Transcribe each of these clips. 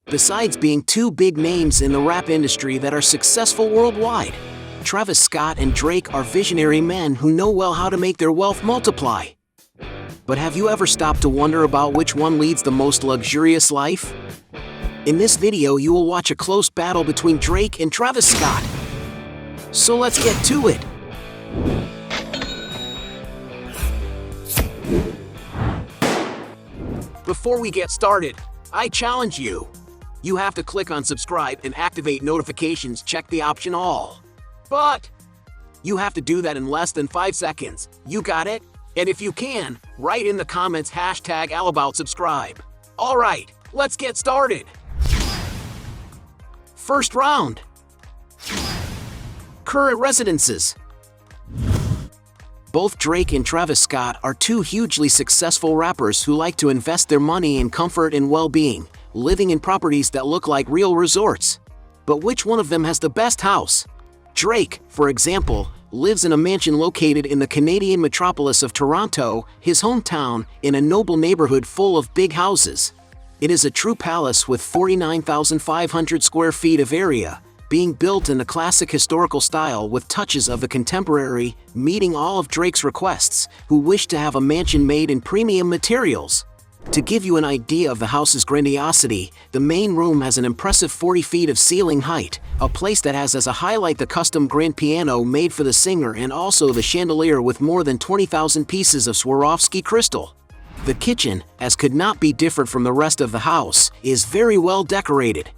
Besides being two big names in the rap industry that are successful worldwide, Travis Scott and Drake are visionary men who know well how to make their wealth multiply. But have you ever stopped to wonder about which one leads the most luxurious life? In this video, you will watch a close battle between Drake and Travis Scott. So let's get to it. Before we get started, I challenge you. You have to click on subscribe and activate notifications. Check the option all. But you have to do that in less than 5 seconds. You got it? And if you can, write in the comments #AllAboutSubscribe. Alright, let's get started. First round. Current residences. Both Drake and Travis Scott are two hugely successful rappers who like to invest their money in comfort and well-being, living in properties that look like real resorts. But which one of them has the best house? Drake, for example, lives in a mansion located in the Canadian metropolis of Toronto, his hometown, in a noble neighborhood full of big houses. It is a true palace with 49,500 square feet of area, being built in a classic historical style with touches of the contemporary, meeting all of Drake's requests, who wish to have a mansion made in premium materials. To give you an idea of the house's grandiosity, the main room has an impressive 40 feet of ceiling height, a place that has as a highlight the custom grand piano made for the singer and also the chandelier with more than 20,000 pieces of Swarovski crystal. The kitchen, as could not be different from the rest of the house, is very well decorated.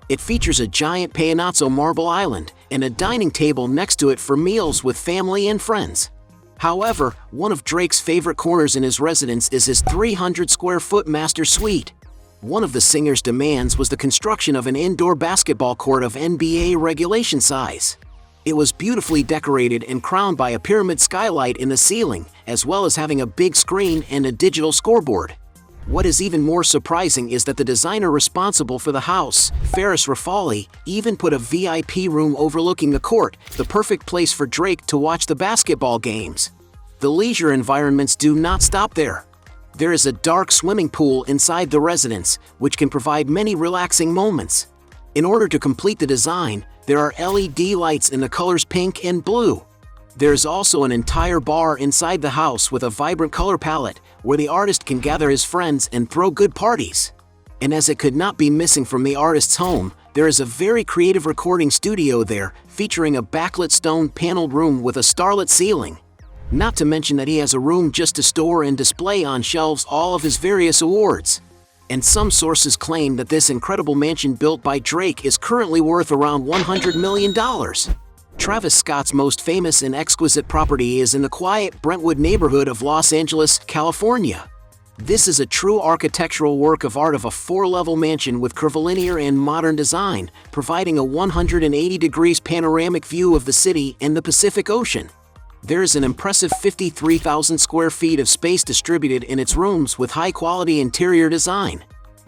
It features a giant Paonazzo marble island and a dining table next to it for meals with family and friends. However, one of Drake's favorite corners in his residence is his 300 square foot master suite. One of the singer's demands was the construction of an indoor basketball court of NBA regulation size. It was beautifully decorated and crowned by a pyramid skylight in the ceiling, as well as having a big screen and a digital scoreboard. What is even more surprising is that the designer responsible for the house, Ferris Rafali, even put a VIP room overlooking the court, the perfect place for Drake to watch the basketball games. The leisure environments do not stop there. There is a dark swimming pool inside the residence, which can provide many relaxing moments. In order to complete the design, there are LED lights in the colors pink and blue. There is also an entire bar inside the house with a vibrant color palette, where the artist can gather his friends and throw good parties. And as it could not be missing from the artist's home, there is a very creative recording studio there, featuring a backlit stone paneled room with a starlit ceiling. Not to mention that he has a room just to store and display on shelves all of his various awards. And some sources claim that this incredible mansion built by Drake is currently worth around $100 million. Travis Scott's most famous and exquisite property is in the quiet Brentwood neighborhood of Los Angeles, California. This is a true architectural work of art of a 4-level mansion with curvilinear and modern design, providing a 180 degrees panoramic view of the city and the Pacific Ocean. There is an impressive 53,000 square feet of space distributed in its rooms with high-quality interior design.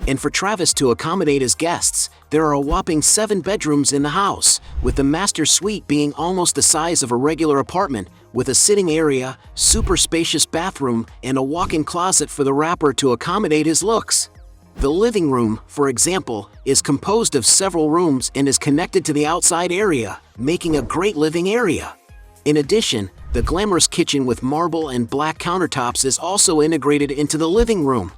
And for Travis to accommodate his guests, there are a whopping 7 bedrooms in the house, with the master suite being almost the size of a regular apartment, with a sitting area, super spacious bathroom, and a walk-in closet for the rapper to accommodate his looks. The living room, for example, is composed of several rooms and is connected to the outside area, making a great living area. In addition, the glamorous kitchen with marble and black countertops is also integrated into the living room.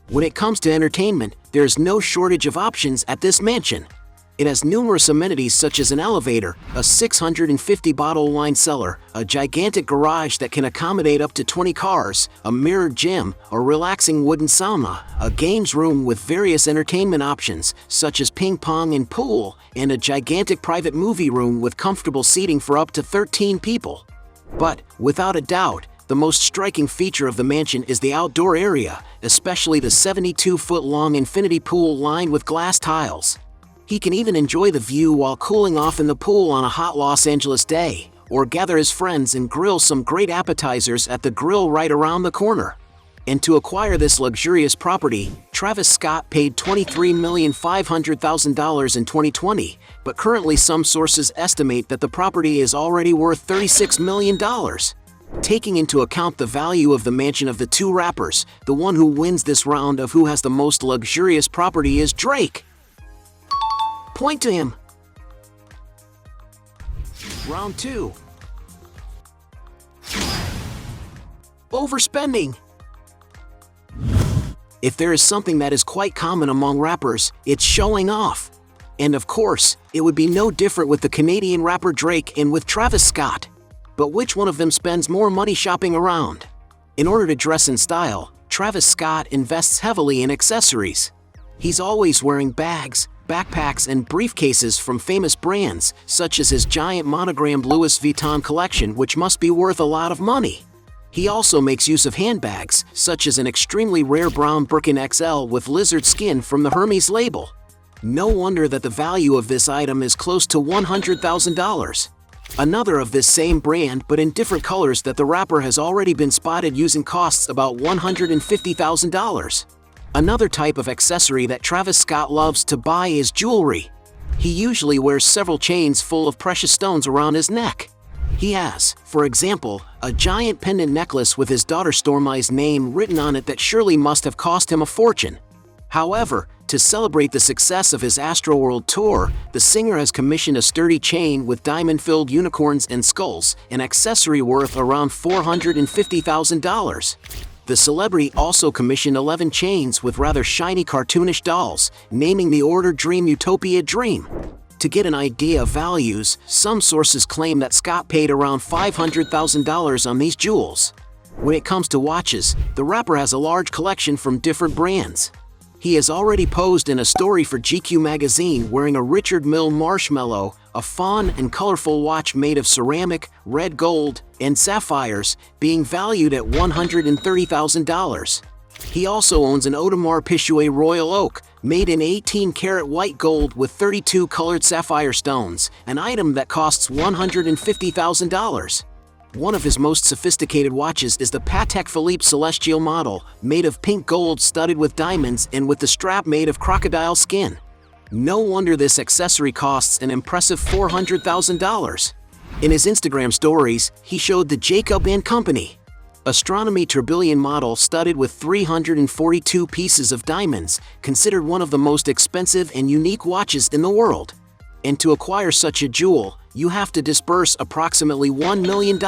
When it comes to entertainment, there is no shortage of options at this mansion. It has numerous amenities such as an elevator, a 650-bottle wine cellar, a gigantic garage that can accommodate up to 20 cars, a mirrored gym, a relaxing wooden sauna, a games room with various entertainment options such as ping pong and pool, and a gigantic private movie room with comfortable seating for up to 13 people. But, without a doubt, the most striking feature of the mansion is the outdoor area, especially the 72-foot-long infinity pool lined with glass tiles. He can even enjoy the view while cooling off in the pool on a hot Los Angeles day, or gather his friends and grill some great appetizers at the grill right around the corner. And to acquire this luxurious property, Travis Scott paid $23,500,000 in 2020, but currently some sources estimate that the property is already worth $36 million. Taking into account the value of the mansion of the two rappers, the one who wins this round of who has the most luxurious property is Drake. Point to him. Round 2. Overspending. If there is something that is quite common among rappers, it's showing off. And of course, it would be no different with the Canadian rapper Drake and with Travis Scott. But which one of them spends more money shopping around? In order to dress in style, Travis Scott invests heavily in accessories. He's always wearing bags, backpacks, and briefcases from famous brands, such as his giant monogrammed Louis Vuitton collection, which must be worth a lot of money. He also makes use of handbags, such as an extremely rare brown Birkin XL with lizard skin from the Hermes label. No wonder that the value of this item is close to $100,000. Another of this same brand but in different colors that the rapper has already been spotted using costs about $150,000. Another type of accessory that Travis Scott loves to buy is jewelry. He usually wears several chains full of precious stones around his neck. He has, for example, a giant pendant necklace with his daughter Stormi's name written on it that surely must have cost him a fortune. However, to celebrate the success of his Astroworld tour, the singer has commissioned a sturdy chain with diamond-filled unicorns and skulls, an accessory worth around $450,000. The celebrity also commissioned 11 chains with rather shiny cartoonish dolls, naming the order Dream Utopia Dream. To get an idea of values, some sources claim that Scott paid around $500,000 on these jewels. When it comes to watches, the rapper has a large collection from different brands. He has already posed in a story for GQ magazine wearing a Richard Mille Marshmallow, a fun and colorful watch made of ceramic, red gold, and sapphires, being valued at $130,000. He also owns an Audemars Piguet Royal Oak, made in 18-karat white gold with 32 colored sapphire stones, an item that costs $150,000. One of his most sophisticated watches is the Patek Philippe Celestial model, made of pink gold studded with diamonds and with the strap made of crocodile skin. No wonder this accessory costs an impressive $400,000. In his Instagram stories, he showed the Jacob & Company Astronomy Tourbillon model studded with 342 pieces of diamonds, considered one of the most expensive and unique watches in the world. And to acquire such a jewel, you have to disburse approximately $1 million.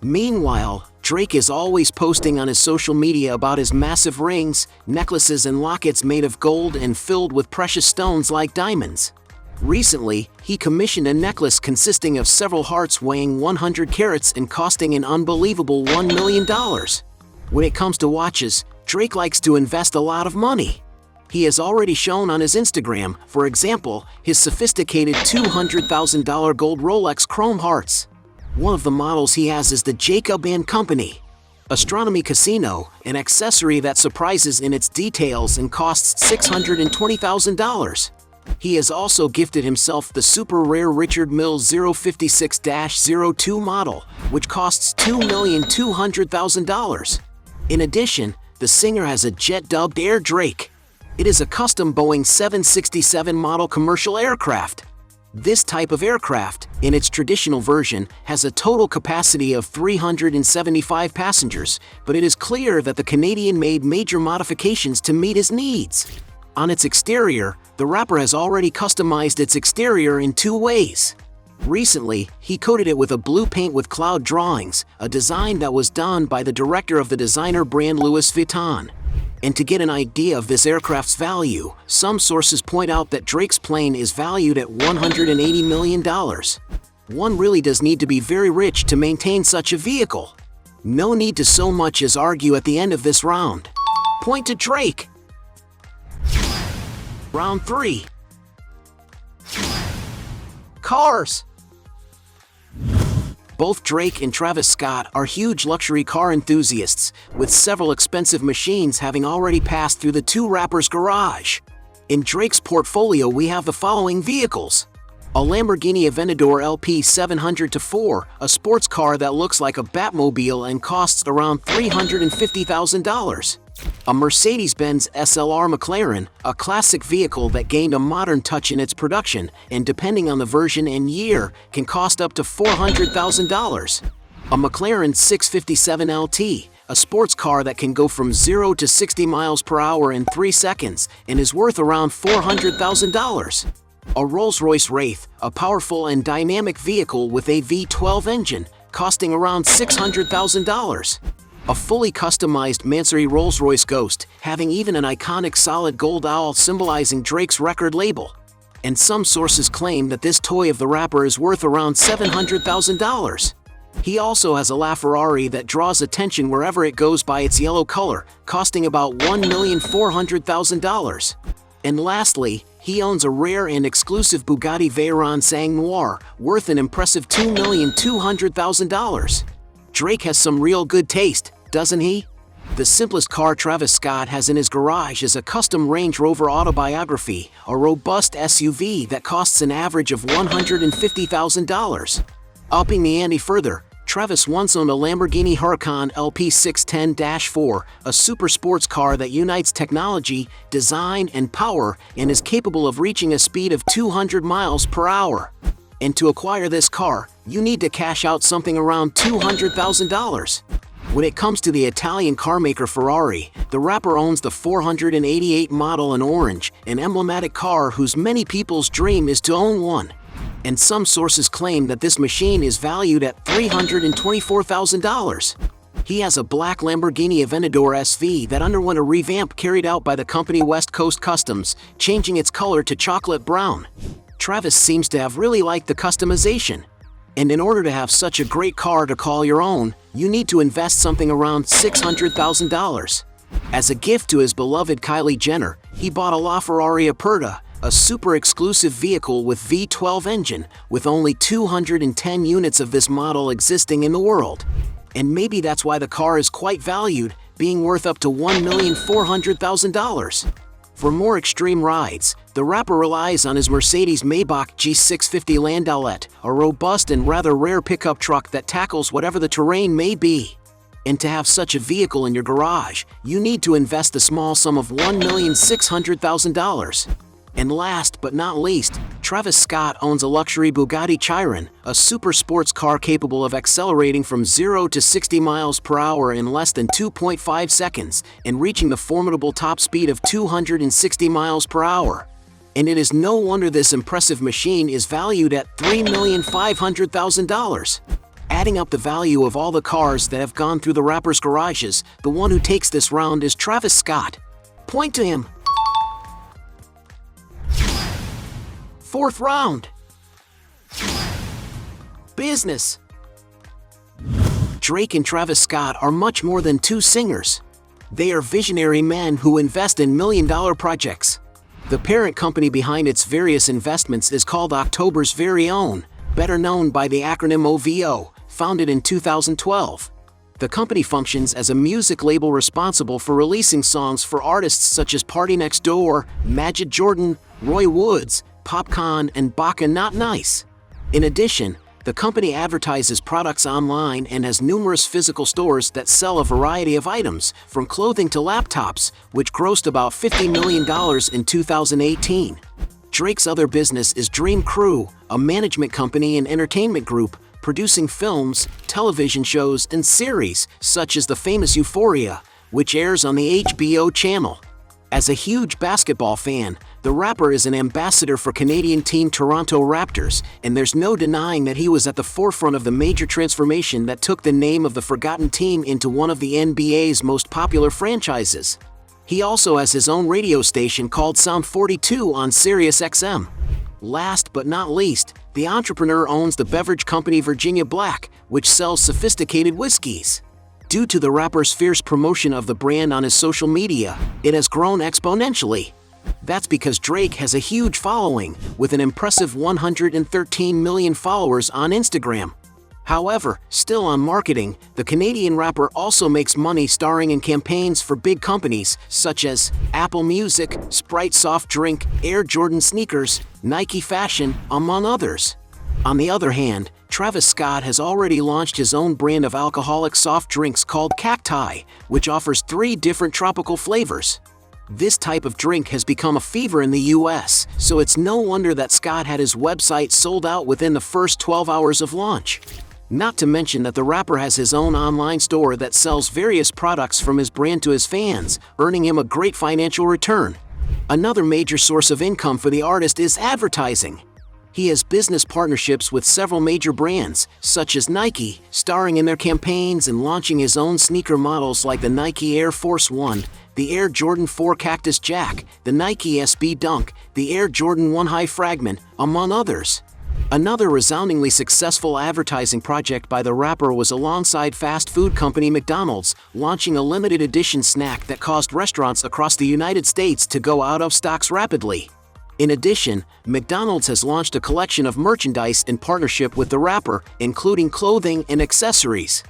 Meanwhile, Drake is always posting on his social media about his massive rings, necklaces, and lockets made of gold and filled with precious stones like diamonds. Recently, he commissioned a necklace consisting of several hearts weighing 100 carats and costing an unbelievable $1 million. When it comes to watches, Drake likes to invest a lot of money. He has already shown on his Instagram, for example, his sophisticated $200,000 gold Rolex Chrome Hearts. One of the models he has is the Jacob & Company Astronomy Casino, an accessory that surprises in its details and costs $620,000. He has also gifted himself the super rare Richard Mille 056-02 model, which costs $2,200,000. In addition, the singer has a jet-dubbed Air Drake. It is a custom Boeing 767 model commercial aircraft. This type of aircraft, in its traditional version, has a total capacity of 375 passengers, but it is clear that the Canadian made major modifications to meet his needs. On its exterior, the rapper has already customized its exterior in 2 ways. Recently, he coated it with a blue paint with cloud drawings, a design that was done by the director of the designer brand Louis Vuitton. And to get an idea of this aircraft's value, some sources point out that Drake's plane is valued at $180 million. One really does need to be very rich to maintain such a vehicle. No need to so much as argue at the end of this round. Point to Drake. Round 3. Cars. Both Drake and Travis Scott are huge luxury car enthusiasts, with several expensive machines having already passed through the 2 rappers' garage. In Drake's portfolio we have the following vehicles. A Lamborghini Aventador LP 700-4, a sports car that looks like a Batmobile and costs around $350,000. A Mercedes-Benz SLR McLaren, a classic vehicle that gained a modern touch in its production, and depending on the version and year, can cost up to $400,000. A McLaren 657 LT, a sports car that can go from 0 to 60 miles per hour in 3 seconds, and is worth around $400,000. A Rolls-Royce Wraith, a powerful and dynamic vehicle with a V12 engine, costing around $600,000. A fully customized Mansory Rolls-Royce Ghost, having even an iconic solid gold owl symbolizing Drake's record label. And some sources claim that this toy of the rapper is worth around $700,000. He also has a LaFerrari that draws attention wherever it goes by its yellow color, costing about $1,400,000. And lastly, he owns a rare and exclusive Bugatti Veyron Sang Noir, worth an impressive $2,200,000. Drake has some real good taste, doesn't he? The simplest car Travis Scott has in his garage is a custom Range Rover Autobiography, a robust SUV that costs an average of $150,000. Upping the ante further, Travis once owned a Lamborghini Huracan LP610-4, a super sports car that unites technology, design, and power and is capable of reaching a speed of 200 miles per hour. And to acquire this car, you need to cash out something around $200,000. When it comes to the Italian carmaker Ferrari, the rapper owns the 488 model in orange, an emblematic car whose many people's dream is to own one. And some sources claim that this machine is valued at $324,000. He has a black Lamborghini Aventador SV that underwent a revamp carried out by the company West Coast Customs, changing its color to chocolate brown. Travis seems to have really liked the customization. And in order to have such a great car to call your own, you need to invest something around $600,000. As a gift to his beloved Kylie Jenner, he bought a LaFerrari Aperta, a super exclusive vehicle with V12 engine, with only 210 units of this model existing in the world. And maybe that's why the car is quite valued, being worth up to $1,400,000. For more extreme rides, the rapper relies on his Mercedes-Maybach G650 Landaulet, a robust and rather rare pickup truck that tackles whatever the terrain may be. And to have such a vehicle in your garage, you need to invest a small sum of $1,600,000. And last but not least, Travis Scott owns a luxury Bugatti Chiron, a super sports car capable of accelerating from 0 to 60 miles per hour in less than 2.5 seconds and reaching the formidable top speed of 260 miles per hour. And it is no wonder this impressive machine is valued at $3,500,000. Adding up the value of all the cars that have gone through the rapper's garages, the one who takes this round is Travis Scott. Point to him. Fourth round. Business. Drake and Travis Scott are much more than two singers. They are visionary men who invest in million-dollar projects. The parent company behind its various investments is called October's Very Own, better known by the acronym OVO, founded in 2012. The company functions as a music label responsible for releasing songs for artists such as Party Next Door, Majid Jordan, Roy Woods, Popcaan, and Baka Not Nice. In addition, the company advertises products online and has numerous physical stores that sell a variety of items, from clothing to laptops, which grossed about $50 million in 2018. Drake's other business is Dream Crew, a management company and entertainment group, producing films, television shows, and series, such as the famous Euphoria, which airs on the HBO channel. As a huge basketball fan, the rapper is an ambassador for Canadian team Toronto Raptors, and there's no denying that he was at the forefront of the major transformation that took the name of the forgotten team into one of the NBA's most popular franchises. He also has his own radio station called Sound 42 on Sirius XM. Last but not least, the entrepreneur owns the beverage company Virginia Black, which sells sophisticated whiskeys. Due to the rapper's fierce promotion of the brand on his social media, it has grown exponentially. That's because Drake has a huge following, with an impressive 113 million followers on Instagram. However, still on marketing, the Canadian rapper also makes money starring in campaigns for big companies such as Apple Music, Sprite soft drink, Air Jordan sneakers, Nike fashion, among others. On the other hand, Travis Scott has already launched his own brand of alcoholic soft drinks called Cacti, which offers 3 different tropical flavors. This type of drink has become a fever in the US, so it's no wonder that Scott had his website sold out within the first 12 hours of launch. Not to mention that the rapper has his own online store that sells various products from his brand to his fans, earning him a great financial return. Another major source of income for the artist is advertising. He has business partnerships with several major brands, such as Nike, starring in their campaigns and launching his own sneaker models like the Nike Air Force 1, the Air Jordan 4 Cactus Jack, the Nike SB Dunk, the Air Jordan 1 High Fragment, among others. Another resoundingly successful advertising project by the rapper was alongside fast food company McDonald's, launching a limited edition snack that caused restaurants across the United States to go out of stocks rapidly. In addition, McDonald's has launched a collection of merchandise in partnership with the rapper, including clothing and accessories.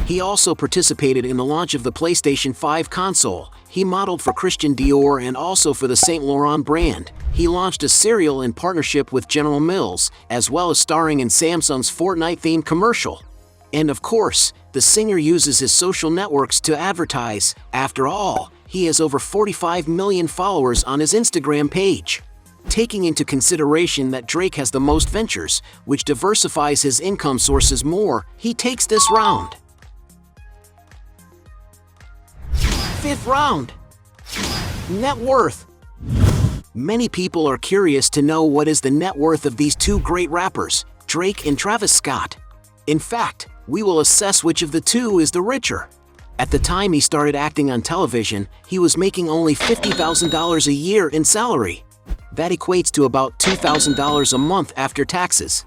He also participated in the launch of the PlayStation 5 console. He modeled for Christian Dior and also for the Saint Laurent brand. He launched a cereal in partnership with General Mills, as well as starring in Samsung's Fortnite-themed commercial. And of course, the singer uses his social networks to advertise. After all, he has over 45 million followers on his Instagram page. Taking into consideration that Drake has the most ventures, which diversifies his income sources more, he takes this round. Fifth round. Net worth. Many people are curious to know what is the net worth of these two great rappers, Drake and Travis Scott. In fact, we will assess which of the two is the richer. At the time he started acting on television, he was making only $50,000 a year in salary. That equates to about $2,000 a month after taxes.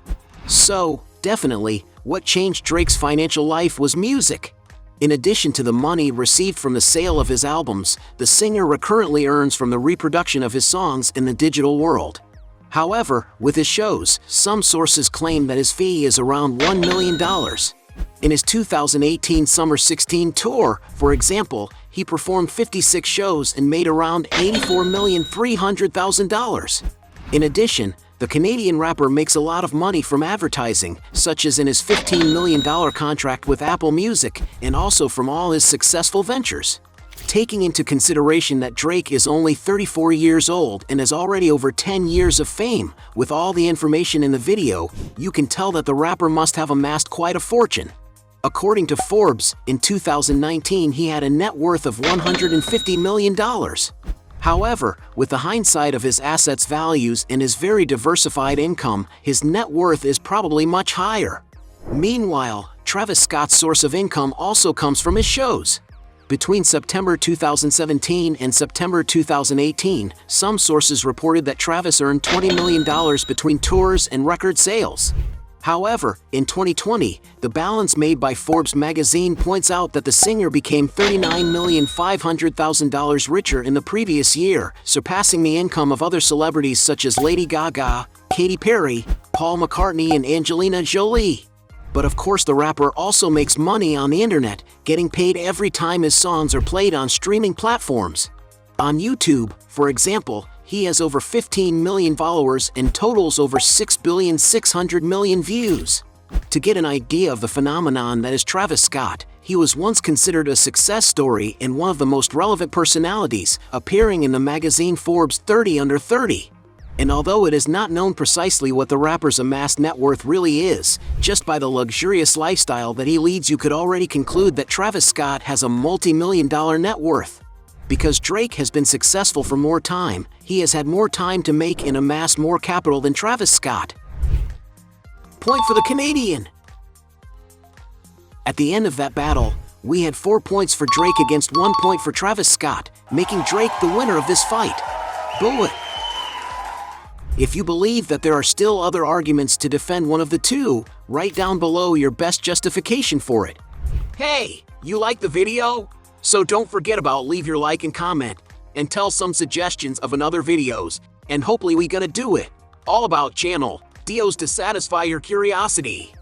So, definitely, what changed Drake's financial life was music. In addition to the money received from the sale of his albums, the singer recurrently earns from the reproduction of his songs in the digital world. However, with his shows, some sources claim that his fee is around $1 million. In his 2018 Summer 16 tour, for example, he performed 56 shows and made around $84,300,000. In addition, the Canadian rapper makes a lot of money from advertising, such as in his $15 million contract with Apple Music, and also from all his successful ventures. Taking into consideration that Drake is only 34 years old and has already over 10 years of fame, with all the information in the video, you can tell that the rapper must have amassed quite a fortune. According to Forbes, in 2019 he had a net worth of $150 million. However, with the hindsight of his assets' values and his very diversified income, his net worth is probably much higher. Meanwhile, Travis Scott's source of income also comes from his shows. Between September 2017 and September 2018, some sources reported that Travis earned $20 million between tours and record sales. However, in 2020, the balance made by Forbes magazine points out that the singer became $39,500,000 richer in the previous year, surpassing the income of other celebrities such as Lady Gaga, Katy Perry, Paul McCartney, and Angelina Jolie. But of course the rapper also makes money on the internet, getting paid every time his songs are played on streaming platforms. On YouTube, for example, he has over 15 million followers and totals over 6,600,000,000 views. To get an idea of the phenomenon that is Travis Scott, he was once considered a success story and one of the most relevant personalities, appearing in the magazine Forbes 30 Under 30. And although it is not known precisely what the rapper's amassed net worth really is, just by the luxurious lifestyle that he leads you could already conclude that Travis Scott has a multi-million-dollar net worth. Because Drake has been successful for more time, he has had more time to make and amass more capital than Travis Scott. Point for the Canadian. At the end of that battle, we had 4 points for Drake against 1 point for Travis Scott, making Drake the winner of this fight. Boo it! If you believe that there are still other arguments to defend one of the two, write down below your best justification for it. Hey, you like the video? So don't forget about leave your like and comment, and tell some suggestions of another videos, and hopefully we gonna do it. All about channel, Dios to satisfy your curiosity.